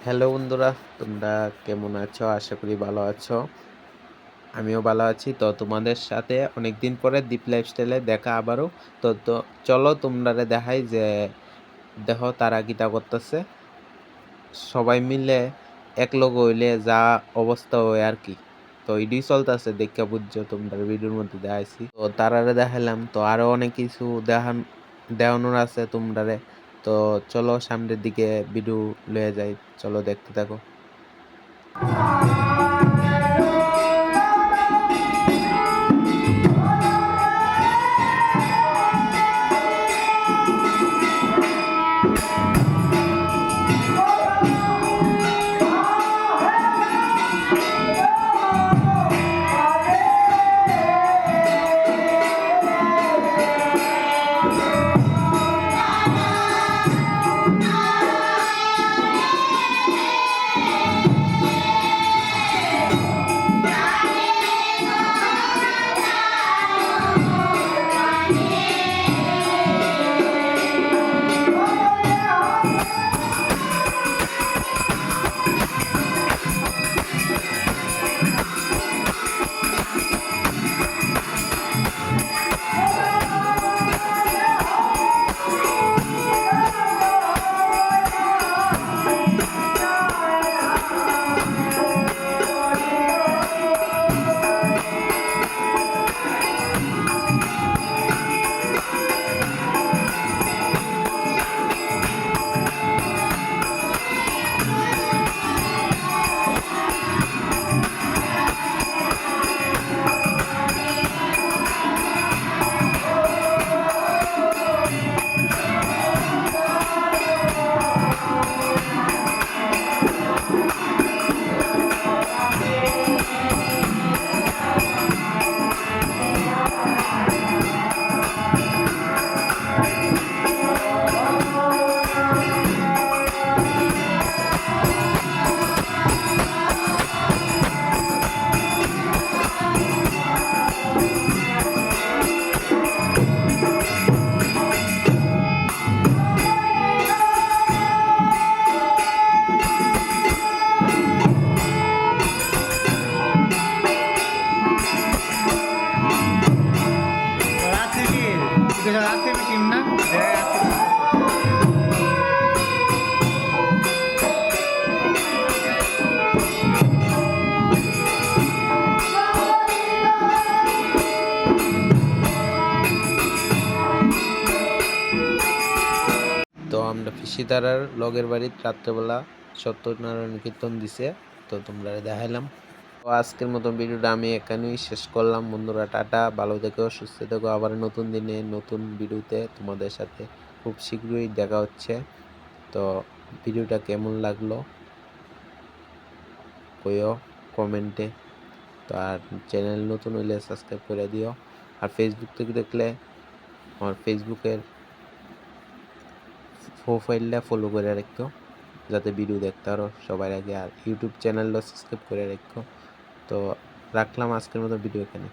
Hello বন্ধুরা, তোমরা কেমন আছো? আশা করি ভালো আছো। আমিও ভালো আছি। তো তোমাদের সাথে অনেকদিন পরে দীপ লাইফস্টাইলে দেখা আবারও। তো চলো তোমরারে দেখাই যে দেখো তারা কিতা করতেছে। সবাই মিলে একলগ হইলে যা অবস্থা হয় আর কি। তো এডি চলতেছে দেখা বুঝছো তোমরা ভিডিওর মধ্যে দেখাইছি। তো তারারে দেখাইলাম, তো আরো অনেক কিছু দেখানোর আছে তোমরারে। তো চলো সামনের দিকে ভিডিও লয়ে যাই, চলো দেখতে থাকো। টিম না তো আমরা ফিসিদারার লগের বাড়ির রাত্রেবেলা সত্যনারায়ণ কীর্তন দিছে, তো তোমরা দেখাইলাম। তো আজকের মতন ভিডিওটা আমি এখানেই শেষ করলাম বন্ধুরা। টাটা, ভালো থেকো, সুস্থ থেকো। আবার নতুন দিনে নতুন ভিডিওতে তোমাদের সাথে খুব শীঘ্রই দেখা হচ্ছে। তো ভিডিওটা কেমন লাগলো কইও কমেন্টে। তো আর চ্যানেল নতুন হইলে সাবস্ক্রাইব করে দিও। আর ফেসবুক থেকে দেখলে আমার ফেসবুকের প্রোফাইলটা ফলো করে রাখো, যাতে ভিডিও দেখতে আরও সবার আগে। আর ইউটিউব চ্যানেলটা সাবস্ক্রাইব করে রাখো। তো রাখলাম আজকের মতো ভিডিও এখানে।